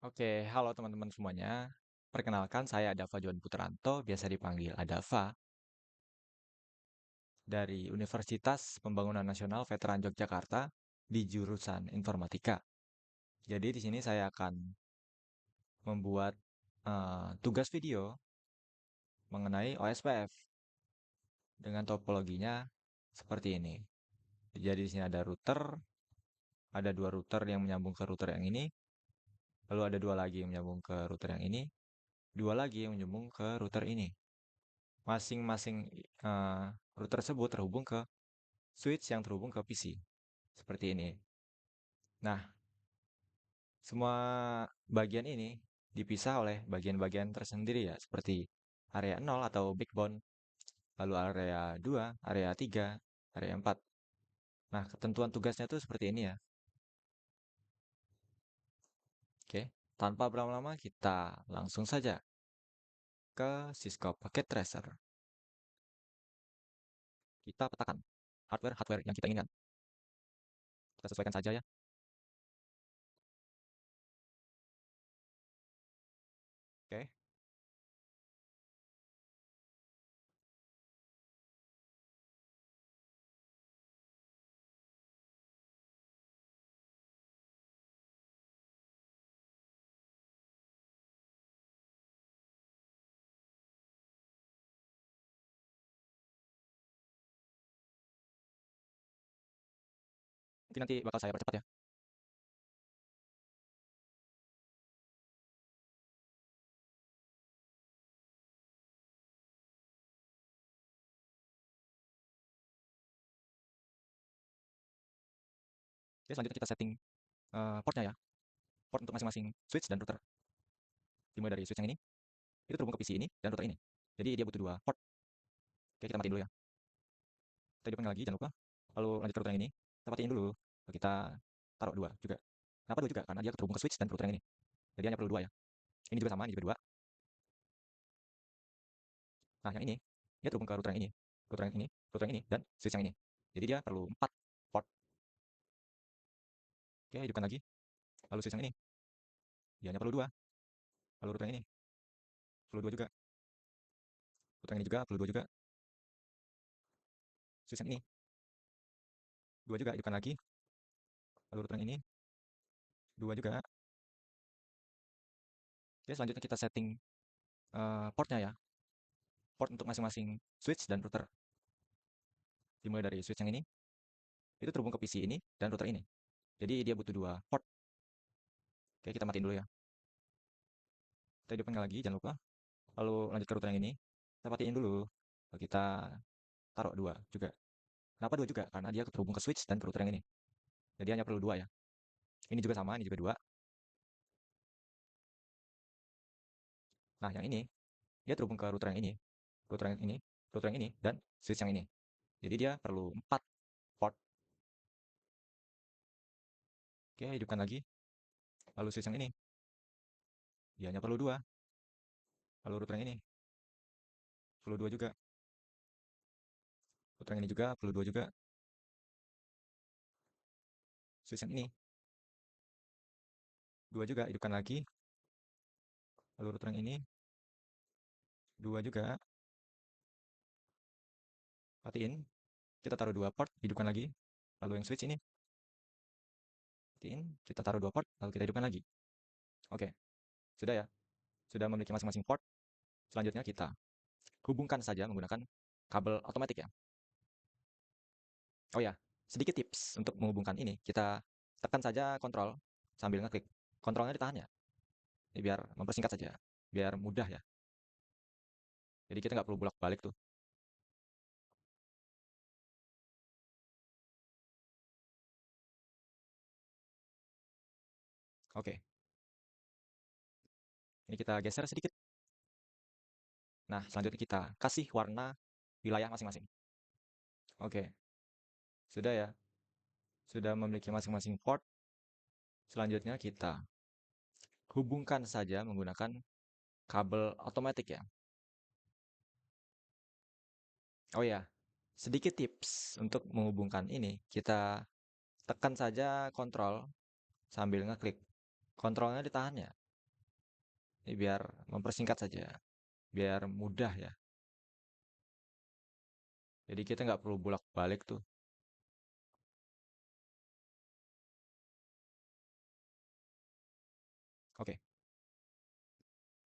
Oke, halo teman-teman semuanya. Perkenalkan saya Dava John Putranto, biasa dipanggil Adava, dari Universitas Pembangunan Nasional Veteran Yogyakarta di jurusan Informatika. Jadi di sini saya akan membuat tugas video mengenai OSPF dengan topologinya seperti ini. Jadi di sini ada router, ada dua router yang menyambung ke router yang ini, lalu ada dua lagi yang menyambung ke router yang ini, dua lagi yang menyambung ke router ini. Masing-masing router tersebut terhubung ke switch yang terhubung ke PC. Seperti ini. Nah, semua bagian ini dipisah oleh bagian-bagian tersendiri ya, seperti area 0 atau backbone, lalu area 2, area 3, area 4. Nah, ketentuan tugasnya tuh seperti ini ya. Oke, tanpa berlama-lama kita langsung saja ke Cisco Packet Tracer. Kita petakan hardware yang kita inginkan. Kita sesuaikan saja ya. Oke, mungkin nanti bakal saya percepat ya. Oke, selanjutnya kita setting portnya ya. Port untuk masing-masing switch dan router. Dimulai dari switch yang ini, itu terhubung ke PC ini dan router ini. Jadi dia butuh dua port. Oke, kita matiin dulu ya. Kita hidupin lagi, jangan lupa. Lalu lanjut ke router yang ini. Kita matiin dulu. Lalu kita taruh dua juga. Kenapa dua juga? Karena dia terhubung ke switch dan ke router yang ini. Jadi hanya perlu dua ya. Ini juga sama, ini juga dua. Nah, yang ini, dia terhubung ke router yang ini. Router yang ini, dan switch yang ini. Jadi dia perlu empat port. Oke, hidupkan lagi. Lalu switch yang ini, dia hanya perlu dua. Lalu router yang ini, perlu dua juga. Router yang ini juga, perlu dua juga. Switch yang ini, dua juga, hidupkan lagi. Lalu router yang ini, dua juga. Oke, selanjutnya kita setting portnya ya. Port untuk masing-masing switch dan router. Dimulai dari switch yang ini, itu terhubung ke PC ini dan router ini. Jadi dia butuh dua port. Oke, kita matiin dulu ya. Kita hidupkan lagi, jangan lupa. Lalu lanjut ke router yang ini. Kita matiin dulu. Lalu kita taruh dua juga. Kenapa dua juga? Karena dia terhubung ke switch dan ke router yang ini. Jadi hanya perlu dua ya. Ini juga sama, ini juga dua. Nah, yang ini, dia terhubung ke router yang ini. Router yang ini, router yang ini, dan switch yang ini. Jadi dia perlu empat port. Oke, hidupkan lagi. Lalu switch yang ini, dia hanya perlu dua. Lalu router yang ini, perlu dua juga. Router yang ini juga, perlu dua juga. Switch yang ini, dua juga, hidupkan lagi. Lalu router yang ini, dua juga. Matiin. Kita taruh dua port, hidupkan lagi. Lalu yang switch ini, matiin. Kita taruh dua port, lalu kita hidupkan lagi. Oke, sudah ya. Sudah memiliki masing-masing port. Selanjutnya kita hubungkan saja menggunakan kabel otomatis ya. Oh ya, sedikit tips untuk menghubungkan ini. Kita tekan saja kontrol sambil ngeklik. Kontrolnya ditahan ya. Ini biar mempersingkat saja. Biar mudah ya. Jadi kita nggak perlu bolak-balik tuh. Oke, ini kita geser sedikit. Nah, selanjutnya kita kasih warna wilayah masing-masing. Oke, sudah ya. Sudah memiliki masing-masing port. Selanjutnya kita hubungkan saja menggunakan kabel otomatis ya. Oh ya, sedikit tips untuk menghubungkan ini. Kita tekan saja kontrol sambil ngeklik. Kontrolnya ditahan ya. Ini biar mempersingkat saja, biar mudah ya. Jadi kita nggak perlu bolak-balik tuh. Oke,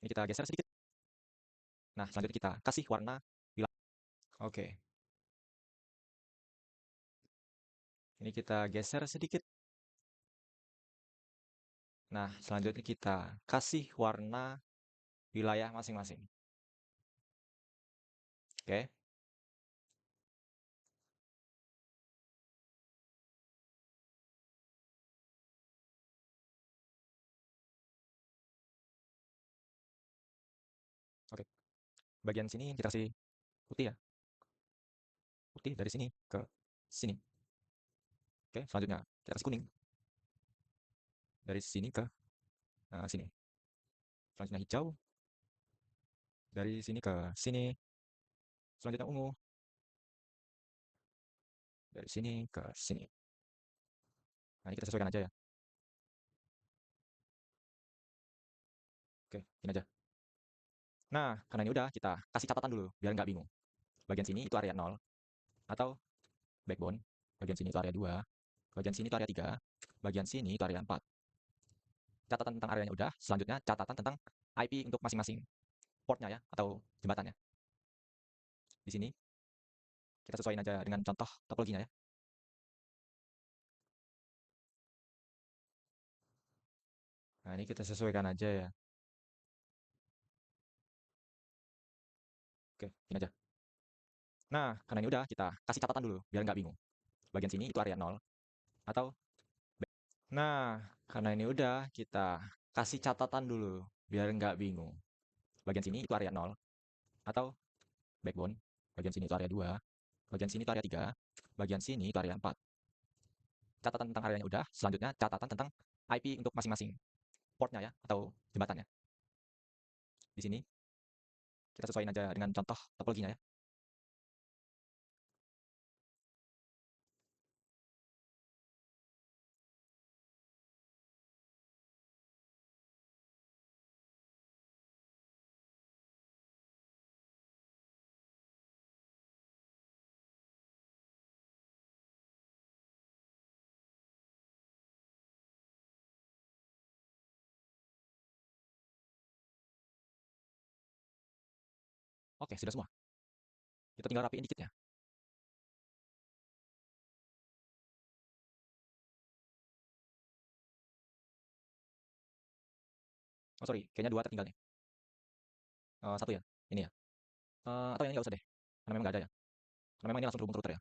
ini kita geser sedikit. Nah, selanjutnya kita kasih warna hilang. Oke, ini kita geser sedikit. Nah, selanjutnya kita kasih warna wilayah masing-masing. Oke, oke. Bagian sini kita kasih putih ya. Putih dari sini ke sini. Oke, selanjutnya kita kasih kuning dari sini ke sini. Selanjutnya hijau dari sini ke sini. Selanjutnya ungu dari sini ke sini. Nah, ini kita sesuaikan aja ya. Oke, ini aja. Nah, karena ini udah, kita kasih catatan dulu, biar nggak bingung. Bagian sini itu area 0, atau backbone. Bagian sini itu area 2, bagian sini itu area 3, bagian sini itu area 4. Catatan tentang areanya udah, selanjutnya catatan tentang IP untuk masing-masing portnya ya, atau jembatannya. Di sini, kita sesuaikan aja dengan contoh topologinya ya. Nah, ini kita sesuaikan aja ya. Oke, ini aja. Nah, karena ini udah, kita kasih catatan dulu, biar nggak bingung. Bagian sini itu area 0, atau Nah, karena ini udah, kita kasih catatan dulu, biar nggak bingung. Bagian sini itu area 0, atau backbone. Bagian sini itu area 2, bagian sini itu area 3, bagian sini itu area 4. Catatan tentang areanya udah, selanjutnya catatan tentang IP untuk masing-masing portnya ya, atau jembatannya. Di sini, kita sesuaikan aja dengan contoh topologinya ya. Oke, sudah semua. Kita tinggal rapiin dikit ya. Oh sorry, kayaknya 2 tertinggal nih. Satu ya, ini ya. Atau yang ini nggak usah deh, karena memang nggak ada ya. Karena memang ini langsung terhubung ke router ya.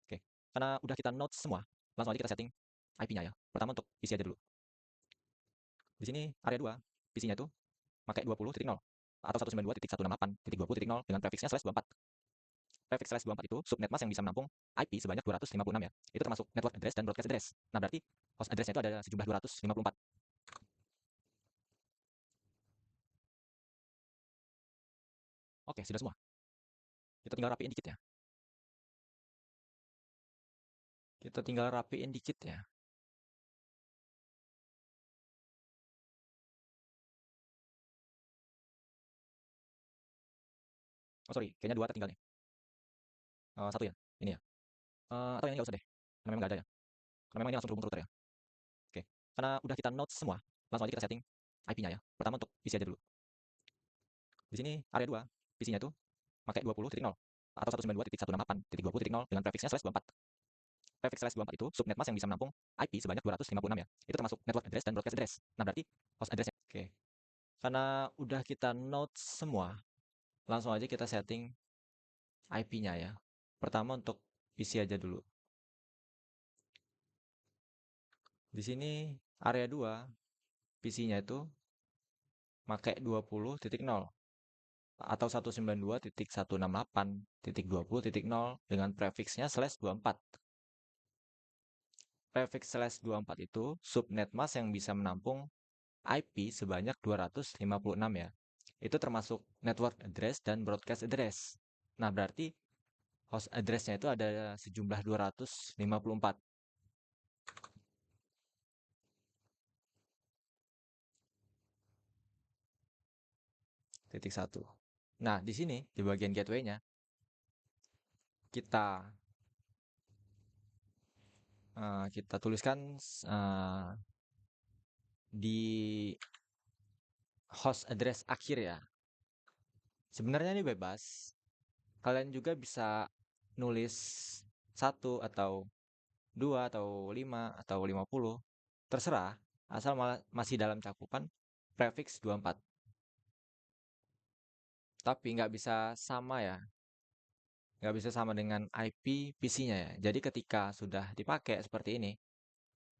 Oke, karena udah kita note semua, langsung aja kita setting IP-nya ya. Pertama untuk PC aja dulu. Di sini area 2, PC-nya itu pakai 20.0 atau 192.168.20.0 dengan prefixnya /24. Prefix /24 itu subnet mask yang bisa menampung IP sebanyak 256 ya. Itu termasuk network address dan broadcast address. Nah, berarti host address-nya itu ada sejumlah 254. Oke, sudah semua. Kita tinggal rapiin dikit ya. Kita tinggal rapiin dikit ya. Oh sorry, kayaknya 2 tertinggal nih. Satu ya, ini ya. Atau yang ini nggak usah deh, karena memang nggak ada ya. Karena memang ini langsung terhubung ke router ya. Oke, karena udah kita note semua, langsung aja kita setting IP-nya ya. Pertama untuk PC aja dulu. Di sini area 2, PC-nya itu pakai 20.0 atau 192.168.20.0 dengan prefixnya /24. Prefix /24 itu subnet mask yang bisa menampung IP sebanyak 256 ya. Itu termasuk network address dan broadcast address. Nah, berarti host address-nya. Oke. Karena udah kita note semua, langsung aja kita setting IP-nya ya. Pertama untuk PC aja dulu. Di sini area 2, PC-nya itu pakai 20.0 atau 192.168.20.0 dengan prefixnya /24. Prefix /24 itu subnet mask yang bisa menampung IP sebanyak 256 ya. Itu termasuk network address dan broadcast address. Nah, berarti host address-nya itu ada sejumlah 254. titik satu. Nah, di sini di bagian gateway-nya kita kita tuliskan di host address akhir ya. Sebenarnya ini bebas. Kalian juga bisa nulis satu atau dua atau 5 atau 50. Terserah, asal masih dalam cakupan prefix 24. Tapi nggak bisa sama ya. Nggak bisa sama dengan IP PC-nya ya. Jadi ketika sudah dipakai seperti ini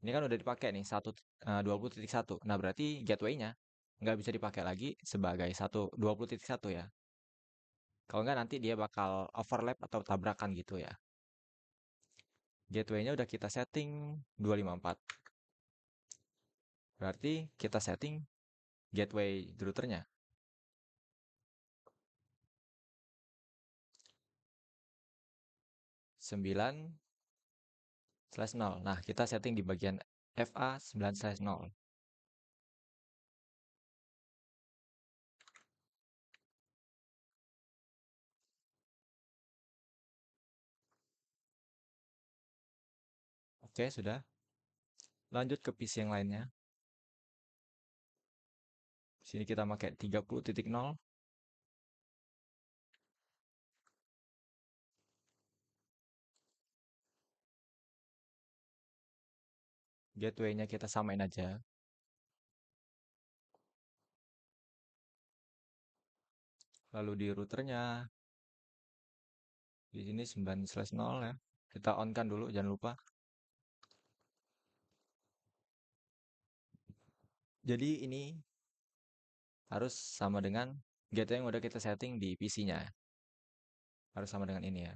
kan udah dipakai nih 20.1. Nah, berarti gateway-nya nggak bisa dipakai lagi sebagai 20.1 ya. Kalau nggak nanti dia bakal overlap atau tabrakan gitu ya. Gateway-nya udah kita setting 254. Berarti kita setting gateway routernya 9/0. Nah, kita setting di bagian FA 9/0. Oke, sudah. Lanjut ke PC yang lainnya. Sini kita pakai 30.0. Gateway-nya kita samain aja. Lalu di routernya di sini 9/0 ya. Kita on kan dulu, jangan lupa. Jadi ini harus sama dengan gateway yang udah kita setting di PC-nya. Harus sama dengan ini ya.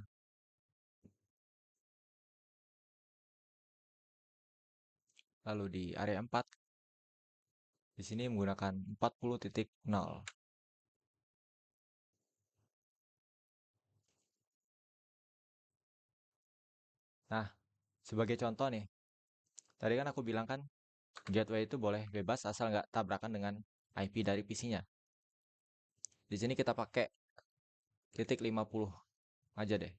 Lalu di area 4, di sini menggunakan 40.0. Nah, sebagai contoh nih, tadi kan aku bilang kan gateway itu boleh bebas asal nggak tabrakan dengan IP dari PC-nya. Di sini kita pakai titik 50 aja deh.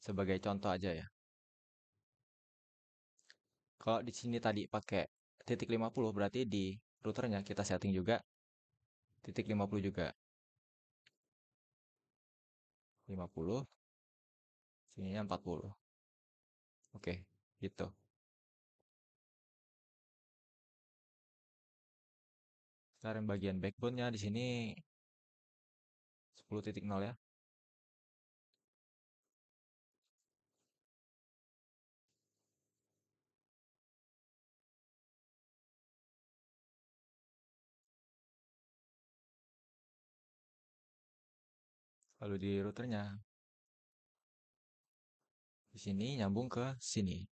Sebagai contoh aja ya. Kalau di sini tadi pakai titik 50 berarti di routernya kita setting juga titik 50 juga. 50, sininya 40. Oke, gitu. Sekarang bagian backbone-nya di sini 10.0 ya. Lalu di routernya di sini nyambung ke sini.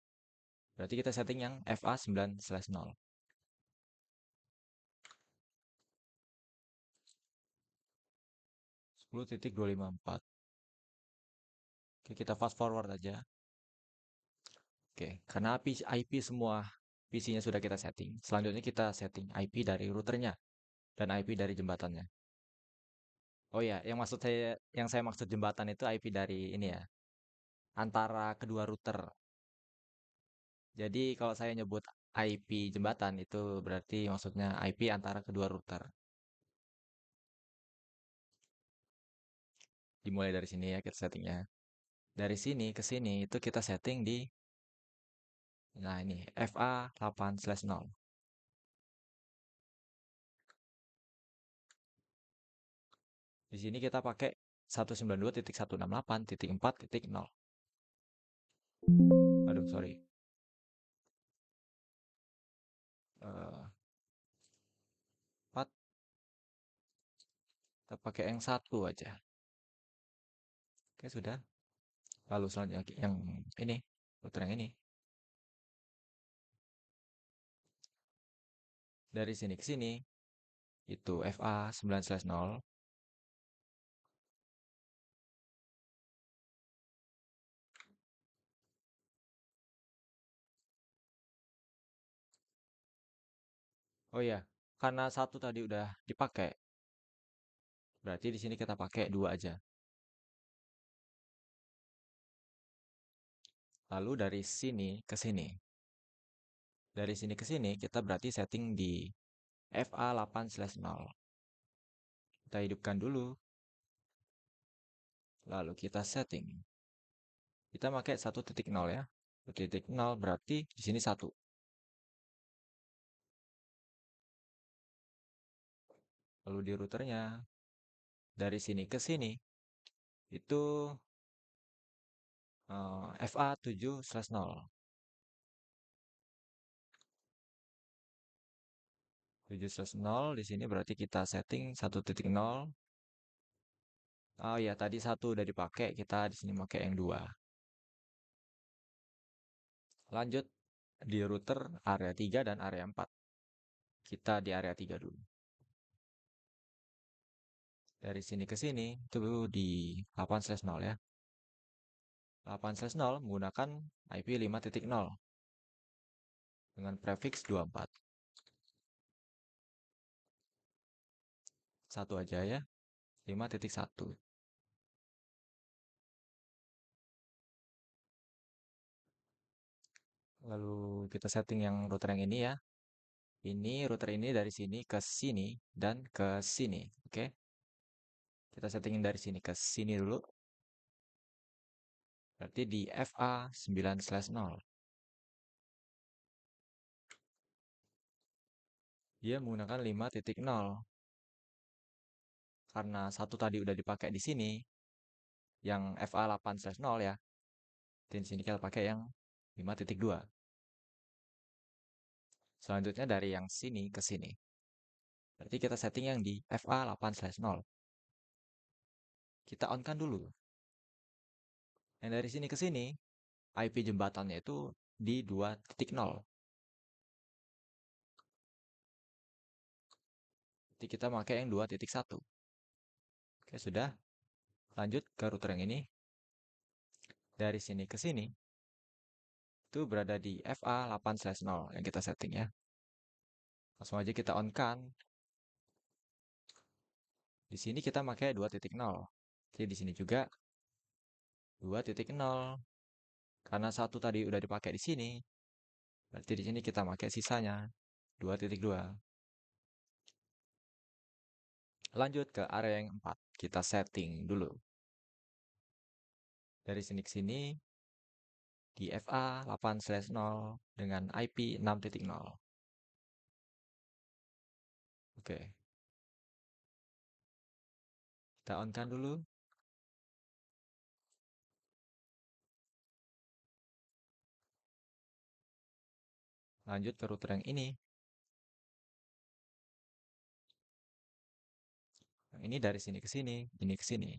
Berarti kita setting yang FA 9/0. 10.254. Oke, kita fast forward aja. Oke, karena IP semua PC-nya sudah kita setting. Selanjutnya kita setting IP dari routernya dan IP dari jembatannya. Oh ya, yang saya maksud jembatan itu IP dari ini ya, antara kedua router. Jadi kalau saya nyebut IP jembatan itu berarti maksudnya IP antara kedua router. Dimulai dari sini ya kita settingnya. Dari sini ke sini itu kita setting di, nah ini FA 8/0. Di sini kita pakai 192.168.4.0. Aduh, sorry. 4, kita pakai yang satu aja. Oke, sudah. Lalu selanjutnya yang ini, router yang ini. Dari sini ke sini, itu FA 9/0. Oh iya, karena satu tadi udah dipakai, Berarti di sini kita pakai 2 aja. Lalu dari sini ke sini. Dari sini ke sini kita berarti setting di FA8/0. Kita hidupkan dulu. Lalu kita setting. Kita pakai 1.0 ya. 1.0 berarti di sini 1. Lalu di routernya dari sini ke sini itu FA7/0. 7/0 di sini berarti kita setting 1.0. Oh ya, tadi 1 udah dipakai, kita di sini pakai yang 2. Lanjut di router area 3 dan area 4. Kita di area 3 dulu. Dari sini ke sini itu di 8/0 ya. 8/0 menggunakan IP 5.0 dengan prefix 24. Satu aja ya. 5.1. Lalu kita setting yang router yang ini ya. Ini router ini dari sini ke sini dan ke sini. Oke. Kita settingin dari sini ke sini dulu. Berarti di FA9/0. Dia menggunakan 5.0. Karena 1 tadi udah dipakai di sini, yang FA8/0 ya. Di sini kita pakai yang 5.2. Selanjutnya dari yang sini ke sini. Berarti kita setting yang di FA8/0. Kita on kan dulu. Yang dari sini ke sini, IP jembatannya itu di 2.0. Jadi kita pakai yang 2.1. Oke, sudah. Lanjut ke router yang ini. Dari sini ke sini, itu berada di FA8/0 yang kita setting ya. Langsung aja kita on kan. Di sini kita pakai 2.0. Jadi di sini juga 2.0. Karena 1 tadi udah dipakai di sini, berarti di sini kita pakai sisanya 2.2. Lanjut ke area yang 4. Kita setting dulu. Dari sini ke sini di FA8/0 dengan IP 6.0. Oke. Kita on kan dulu. Lanjut ke router yang ini. Yang ini dari sini ke sini, ini ke sini.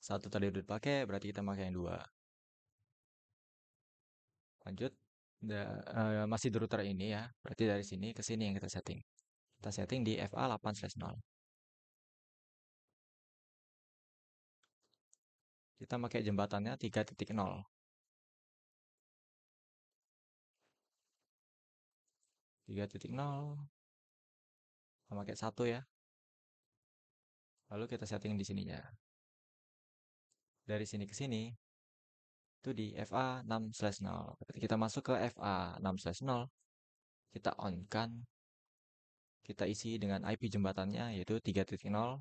Satu tadi udah dipakai, berarti kita pakai yang 2. Lanjut. Masih di router ini ya. Berarti dari sini ke sini yang kita setting. Kita setting di FA8/0. Kita pakai jembatannya 3.0. 3.0. Kita pakai 1 ya. Lalu kita setting di sininya. Dari sini ke sini itu di FA6/0. Berarti kita masuk ke FA6/0. Kita on kan. Kita isi dengan IP jembatannya yaitu 3.0.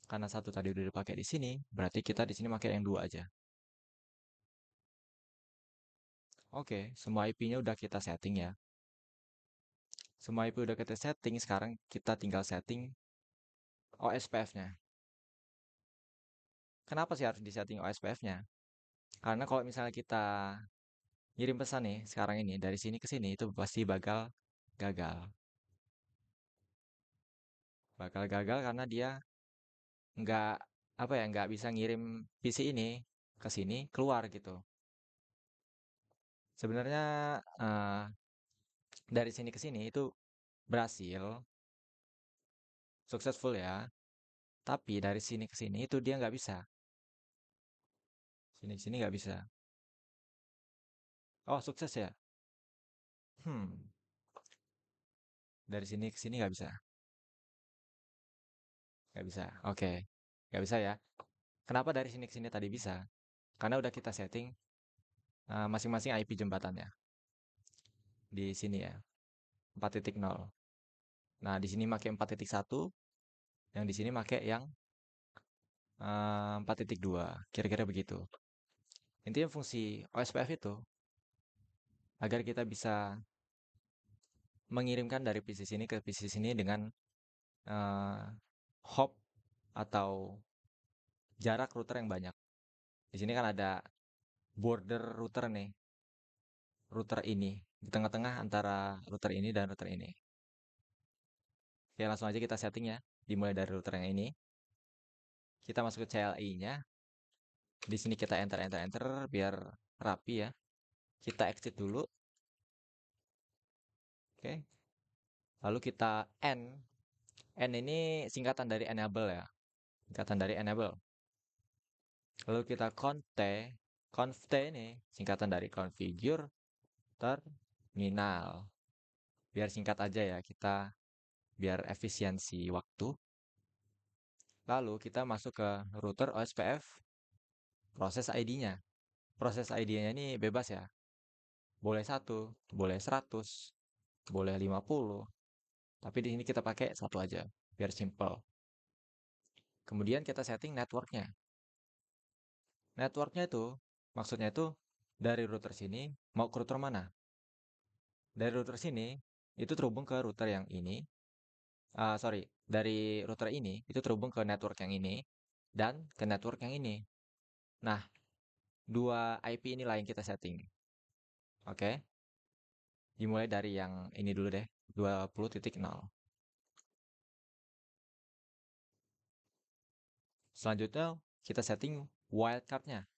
Karena 1 tadi udah dipakai di sini, berarti kita di sini pakai yang 2 aja. Oke, semua IP-nya udah kita setting ya. Semua IP udah kita setting, sekarang kita tinggal setting OSPF-nya. Kenapa sih harus disetting OSPF-nya? Karena kalau misalnya kita ngirim pesan nih sekarang ini dari sini ke sini itu pasti bakal gagal. Bakal gagal karena dia nggak apa ya nggak bisa ngirim PC ini ke sini keluar gitu. Sebenarnya dari sini ke sini itu berhasil, successful ya. Tapi dari sini ke sini itu dia nggak bisa. Sini nggak bisa. Oh, sukses ya? Dari sini ke sini nggak bisa. Nggak bisa. Oke. Nggak bisa ya. Kenapa dari sini ke sini tadi bisa? Karena udah kita setting masing-masing IP jembatannya. Di sini ya. 4.0. Nah, di sini pakai 4.1, yang di sini pakai yang 4.2. Kira-kira begitu. Intinya fungsi OSPF itu agar kita bisa mengirimkan dari PC sini ke PC sini dengan eh, hop atau jarak router yang banyak. Di sini kan ada border router nih, router ini di tengah-tengah antara router ini dan router ini. Oke, langsung aja kita setting ya. Dimulai dari router yang ini. Kita masuk ke CLI-nya. Di sini kita enter enter enter biar rapi ya. Kita exit dulu. Oke. Lalu kita N. N ini singkatan dari enable ya. Singkatan dari enable. Lalu kita conf Conf ini singkatan dari configure terminal. Biar singkat aja ya, kita biar efisiensi waktu. Lalu kita masuk ke router OSPF proses ID-nya. Proses ID-nya ini bebas ya. Boleh 1, boleh 100, boleh 50. Tapi di sini kita pakai satu aja, biar simple. Kemudian kita setting networknya. Networknya itu, maksudnya itu dari router sini mau ke router mana? Dari router sini, itu terhubung ke router yang ini. Sorry, dari router ini, itu terhubung ke network yang ini, dan ke network yang ini. Nah, dua IP inilah yang kita setting. Oke, dimulai dari yang ini dulu deh, 20.0. Selanjutnya, kita setting wildcard-nya.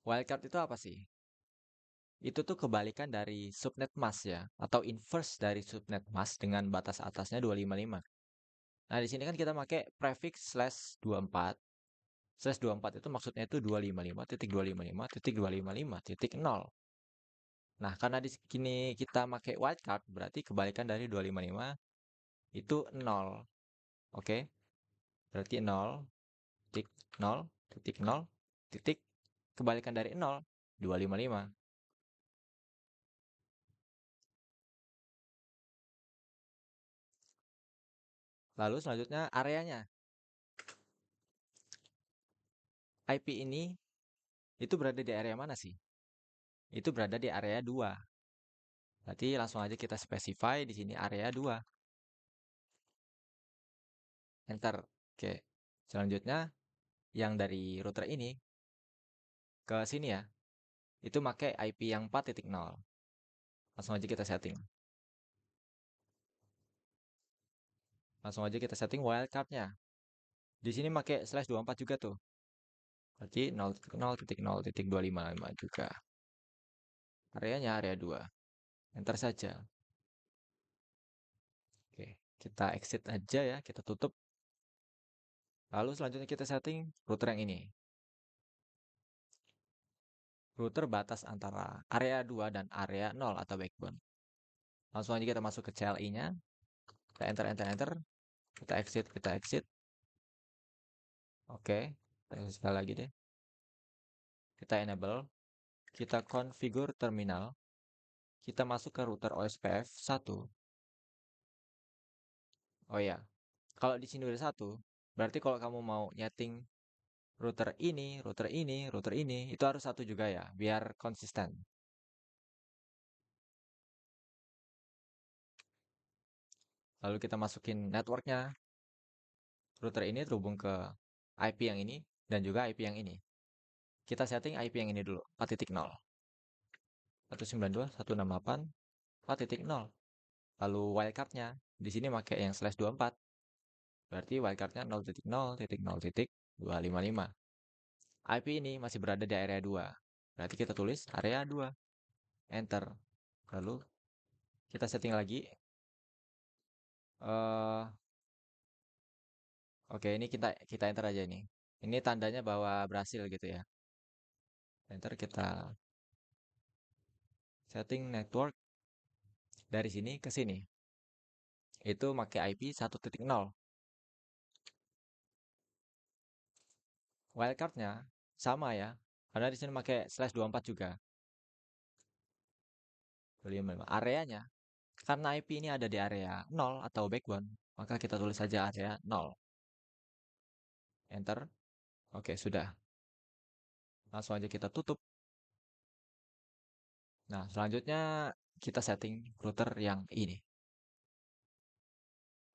Wildcard itu apa sih? Itu tuh kebalikan dari subnet mask ya, atau inverse dari subnet mask dengan batas atasnya 255. Nah, di sini kan kita pakai prefix slash 24. Slash 24 itu maksudnya itu 255.255.255.0. Nah, karena di sini kita pakai wildcard, berarti kebalikan dari 255 itu 0. Oke? Berarti 0, titik 0, titik 0, titik kebalikan dari 0, 255. Lalu selanjutnya areanya. IP ini itu berada di area mana sih? Itu berada di area 2. Berarti langsung aja kita specify di sini area 2. Enter. Oke. Selanjutnya yang dari router ini ke sini ya. Itu pakai IP yang 4.0. Langsung aja kita setting. Langsung aja kita setting wildcard-nya. Di sini pakai slash 24 juga tuh. Berarti 0.0.0.255 juga. Areanya area 2. Enter saja. Oke, kita exit aja ya, kita tutup. Lalu selanjutnya kita setting router yang ini. Router batas antara area 2 dan area 0 atau backbone. Langsung aja kita masuk ke CLI-nya. Kita enter, enter, enter. Kita exit, kita exit. Oke, kita exit sekali lagi deh. Kita enable. Kita configure terminal. Kita masuk ke router OSPF 1. Oh ya, kalau di sini udah 1, berarti kalau kamu mau nyeting router ini, router ini, router ini, itu harus 1 juga ya, biar konsisten. Lalu kita masukin networknya. Router ini terhubung ke IP yang ini dan juga IP yang ini. Kita setting IP yang ini dulu, 4.0. 192.168.4.0. Lalu wildcard-nya di sini pakai yang slash 24. Berarti wildcard-nya 0.0.0.255. IP ini masih berada di area 2. Berarti kita tulis area 2. Enter. Lalu kita setting lagi. Oke, ini kita enter aja ini. Ini tandanya bahwa berhasil gitu ya. Enter, kita setting network dari sini ke sini. Itu pakai IP 1.0. Wildcardnya sama ya. Karena di sini pakai /24 juga. 25. Areanya, karena IP ini ada di area 0 atau backbone, maka kita tulis saja area 0. Enter. Oke, sudah. Langsung aja kita tutup. Nah, selanjutnya kita setting router yang ini.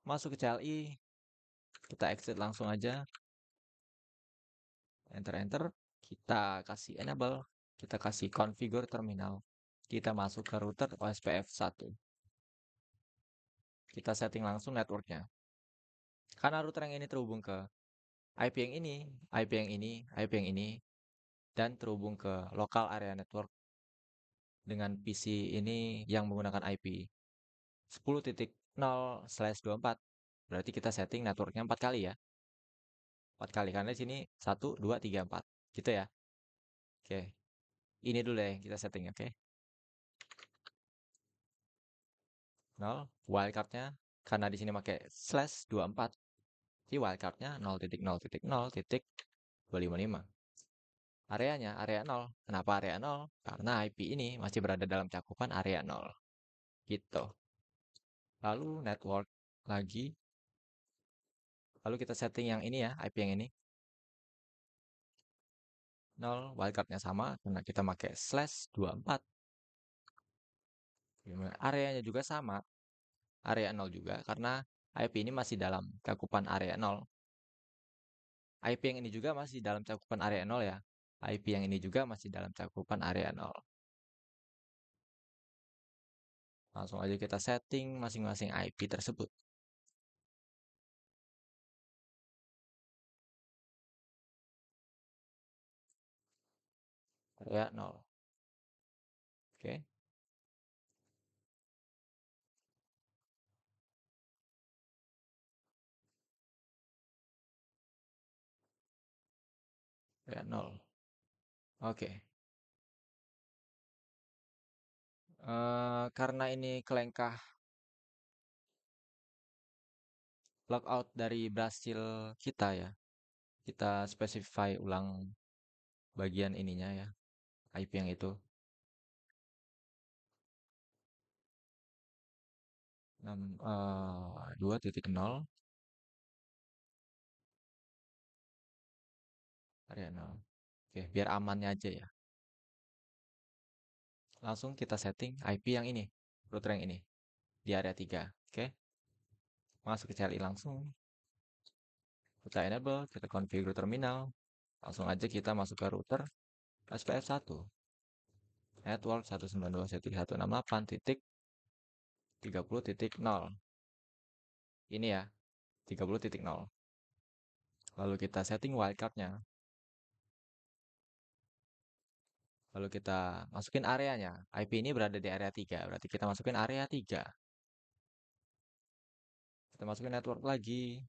Masuk ke CLI, kita exit langsung aja. Enter. Kita kasih enable, kita kasih configure terminal. Kita masuk ke router OSPF 1. Kita setting langsung networknya. Karena router yang ini terhubung ke IP yang ini, IP yang ini, IP yang ini, dan terhubung ke local area network dengan PC ini yang menggunakan IP 10.0/24. Berarti kita setting networknya 4 kali ya. 4 kali, karena di sini 1, 2, 3, 4. Gitu ya. Oke. Ini dulu ya yang kita setting, oke. 0, wildcardnya, karena di sini pakai /24. Jadi wildcardnya 0.0.0.255. Areanya area 0. Kenapa area 0? Karena IP ini masih berada dalam cakupan area 0. Gitu. Lalu network lagi. Lalu kita setting yang ini ya, IP yang ini. 0, wildcardnya sama karena kita pakai /24. Areanya juga sama, area 0 juga, karena IP ini masih dalam cakupan area 0. IP yang ini juga masih dalam cakupan area 0 ya. IP yang ini juga masih dalam cakupan area 0. Langsung aja kita setting masing-masing IP tersebut. Area 0. Oke. Area 0. Oke. Karena ini kelengkah logout dari Brasil kita ya. Kita specify ulang bagian ininya ya. IP yang itu. 2.0 area 0. Oke, biar amannya aja ya. Langsung kita setting IP yang ini, router yang ini di area 3. Oke. Masuk ke CLI langsung. Kita enable, kita configure terminal. Langsung aja kita masuk ke router SPF 1. Network 192.168.30.0. Ini ya, 30.0. Lalu kita setting wildcardnya. Lalu kita masukin areanya. IP ini berada di area 3. Berarti kita masukin area 3. Kita masukin network lagi.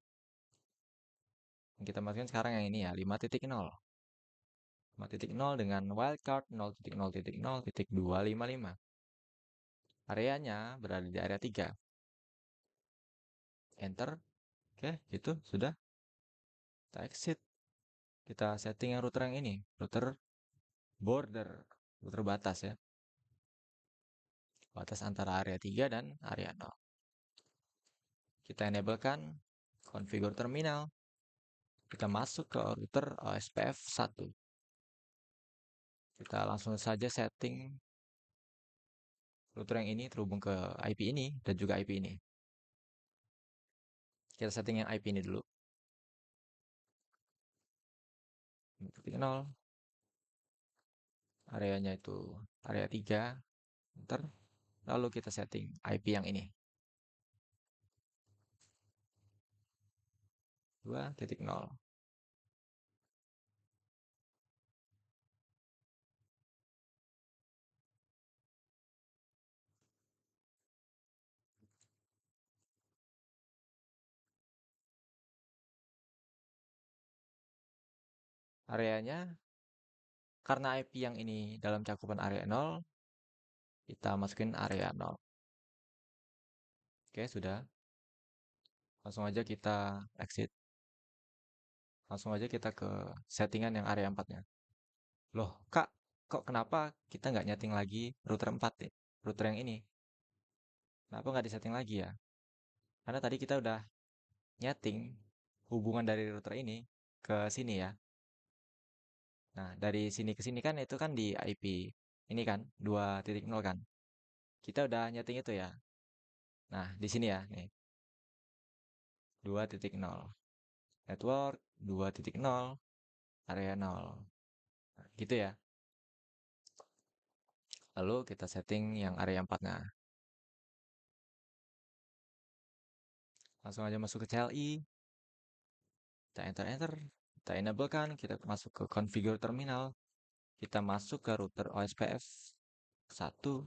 Kita masukin sekarang yang ini ya, 5.0. 5.0 dengan wildcard 0.0.0.255. Areanya berada di area 3. Enter. Oke, gitu sudah. Kita exit. Kita setting yang router yang ini. Router border. Router batas ya. Batas antara area 3 dan area 0. Kita enablekan configure terminal. Kita masuk ke router OSPF 1. Kita langsung saja setting router yang ini terhubung ke IP ini dan juga IP ini. Kita setting yang IP ini dulu. 0. Areanya itu area 3. Enter. Lalu kita setting IP yang ini. 2.0. Areanya, karena IP yang ini dalam cakupan area 0, kita masukin area 0. Oke, sudah. Langsung aja kita exit. Langsung aja kita ke settingan yang area 4-nya. Loh, Kak, kok kenapa kita nggak nyeting lagi router 4 nih? Router yang ini. Kenapa nggak disetting lagi ya? Karena tadi kita udah nyeting hubungan dari router ini ke sini ya. Nah, dari sini ke sini kan itu kan di IP ini kan 2.0 kan. Kita udah nyeting itu ya. Nah, di sini ya, nih 2.0. Network 2.0 area 0. Nah, gitu ya. Lalu kita setting yang area 4-nya. Langsung aja masuk ke CLI. Kita enter. Kita enable kan, kita masuk ke configure terminal. Kita masuk ke router OSPF 1.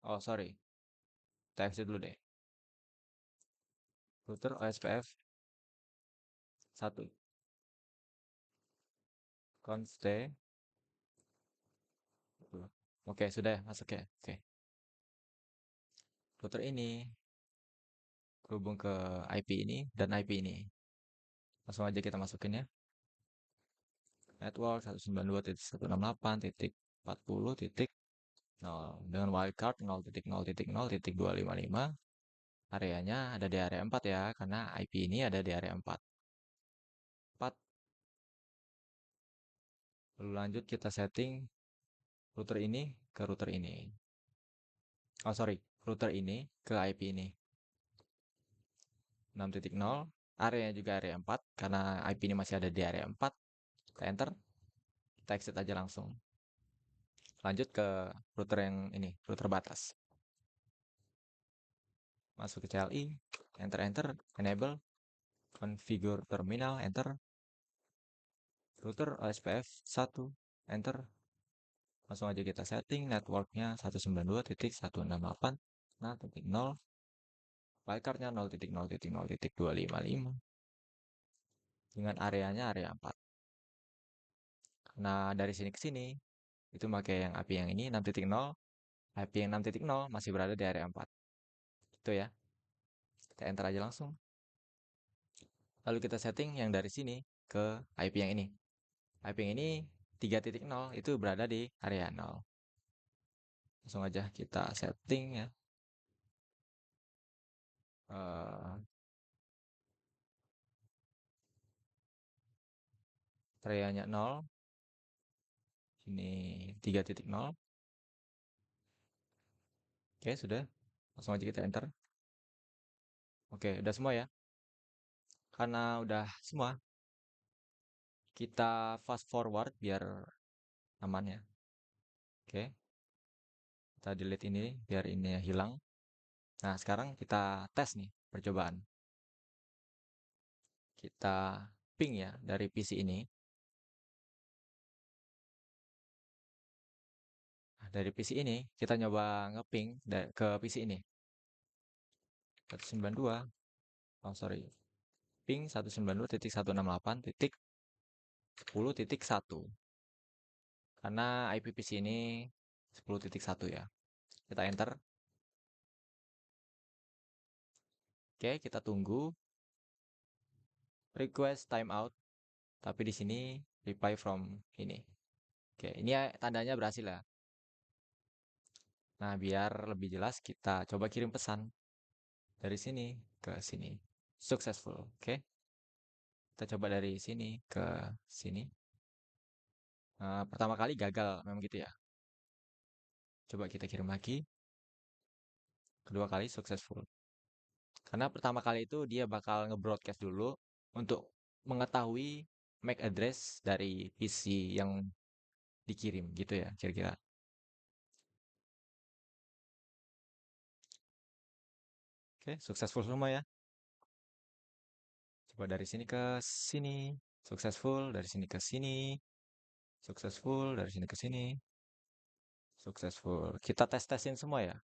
Oh, sorry. Kita exit dulu deh. Router OSPF 1. Const. Oke, sudah ya, masuk ya. Oke. Router ini berhubung ke IP ini dan IP ini. Langsung aja kita masukin ya. Network 192.168.40.0 dengan wildcard 0.0.0.255. Areanya ada di area 4 ya, karena IP ini ada di area 4. 4. Lalu lanjut kita setting router ini ke router ini. Oh sorry, router ini ke IP ini. 6.0, areanya juga area 4, karena IP ini masih ada di area 4. Kita enter, kita exit aja langsung. Lanjut ke router yang ini, router batas. Masuk ke CLI, enter, enable, configure terminal, enter. Router OSPF 1, enter. Langsung aja kita setting networknya 192.168.0. Wildcardnya 0.0.0.255 dengan areanya area 4. Nah, dari sini ke sini itu pakai yang IP yang ini 6.0, IP yang 6.0 masih berada di area 4. Itu ya. Kita enter aja langsung. Lalu kita setting yang dari sini ke IP yang ini. IP yang ini 3.0 itu berada di area 0. Langsung aja kita setting ya. Areanya 0. Ini 3.0. Oke, sudah. Langsung aja kita enter. Oke, udah semua ya. Karena udah semua, kita fast forward biar aman ya. Oke, kita delete ini biar ini hilang. Nah, sekarang kita tes nih percobaan. Kita ping ya dari PC ini. Nah, dari PC ini kita nyoba ngeping ke PC ini. 192. Oh, sorry. Ping 192.168.10.1. Karena IP PC ini 10.1 ya. Kita enter. Oke, kita tunggu. Request timeout. Tapi di sini reply from ini. Oke, ini ya, tandanya berhasil ya. Nah, biar lebih jelas kita coba kirim pesan dari sini ke sini. Successful. Oke. Kita coba dari sini ke sini. Pertama kali gagal memang gitu ya. Coba kita kirim lagi. Kedua kali successful. Karena pertama kali itu dia bakal nge-broadcast dulu untuk mengetahui MAC address dari PC yang dikirim gitu ya kira-kira. Oke, successful semua ya. Coba dari sini ke sini. Successful dari sini ke sini. Successful dari sini ke sini. Successful. Kita tes-tesin semua ya.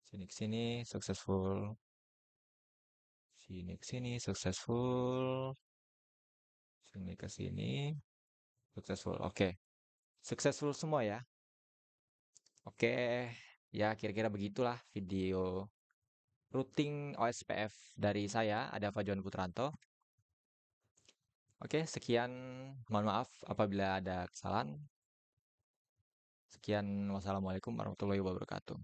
Sini ke sini successful. Sini ke sini successful. Sini ke sini successful. Oke. Successful semua ya. Oke. Ya, kira-kira begitulah video routing OSPF dari saya, ada Fajon Putranto. Oke, sekian. Mohon maaf apabila ada kesalahan. Sekian, wassalamualaikum warahmatullahi wabarakatuh.